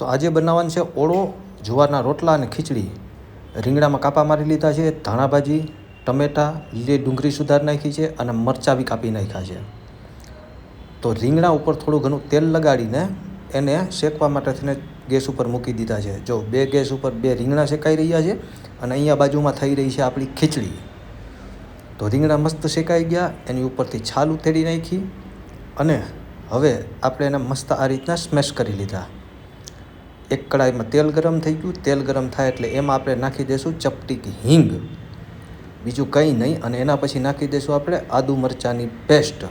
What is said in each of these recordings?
તો આજે બનાવવાનું છે ઓળો, જુવારના રોટલા અને ખીચડી. રીંગણામાં કાપા મારી લીધા છે, ધાણા ભાજી, ટમેટાં, લીલી ડુંગળી સુધાર નાખી છે અને મરચાં બી કાપી નાખ્યા છે. તો રીંગણા ઉપર થોડું ઘણું તેલ લગાડીને એને શેકવા માટે થઈને ગેસ ઉપર મૂકી દીધા છે. જો ગેસ ઉપર 2 રીંગણા શેકાઈ રહ્યા છે અને અહીંયા બાજુમાં થઈ રહી છે આપણી ખીચડી. તો રીંગણા મસ્ત શેકાઈ ગયા, એની ઉપરથી છાલ ઉતેડી નાખી અને હવે આપણે એને મસ્ત આ રીતના સ્મેશ કરી લીધા. એક કડાઈમાં તેલ ગરમ થઈ ગયું. તેલ ગરમ થાય એટલે એમાં આપણે નાખી દઈશું ચપટીક હિંગ, બીજું કંઈ નહીં. અને એના પછી નાખી દઈશું આપણે આદુ મરચાંની પેસ્ટ.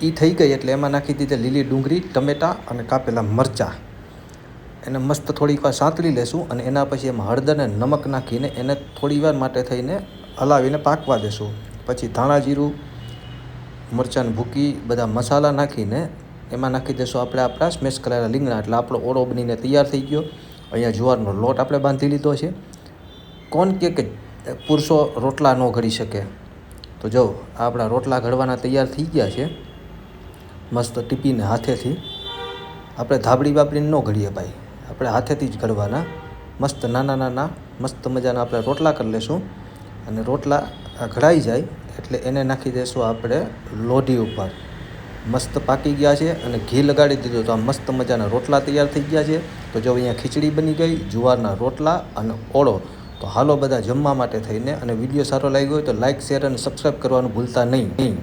એ થઈ ગઈ એટલે એમાં નાખી દીધી લીલી ડુંગળી, ટમેટાં અને કાપેલા મરચાં. એને મસ્ત થોડીક વાર સાંતળી લેશું અને એના પછી એમાં હળદર અને નમક નાખીને એને થોડીવાર માટે થઈને હલાવીને પાકવા દેશું. પછી ધાણા જીરું, મરચાંની ભૂકી, બધા મસાલા નાખીને એમાં નાખી દઈશું આપણે આપણા સ્મેશ કરેલા રીંગણા. એટલે આપણો ઓળો બનીને તૈયાર થઈ ગયો. અહીંયા જુવારનો લોટ આપણે બાંધી લીધો છે. કોણ કે પુરુષો રોટલા ન ઘડી શકે, તો જો આપણા રોટલા ઘડવાના તૈયાર થઈ ગયા છે. મસ્ત ટીપીને હાથેથી, આપણે ધાબળી બાબડીને ન ઘડીએ ભાઈ, આપણે હાથેથી જ ઘડવાના. મસ્ત નાના નાના મસ્ત મજાના આપણે રોટલા કરી લઈશું. અને રોટલા ઘડાઈ જાય એટલે એને નાખી દઈશું આપણે લોઢી ઉપર. મસ્ત પાકી ગયા છે અને ઘી લગાડી દીધું તો આ મસ્ત મજાના રોટલા તૈયાર થઈ ગયા છે. તો જો અહીંયા ખીચડી બની ગઈ, જુવારના રોટલા અને ઓળો. તો હાલો બધા જમવા માટે થઈને. અને વિડીયો સારો લાગ્યો હોય તો લાઇક, શેર અને સબસ્ક્રાઈબ કરવાનું ભૂલતા નહીં.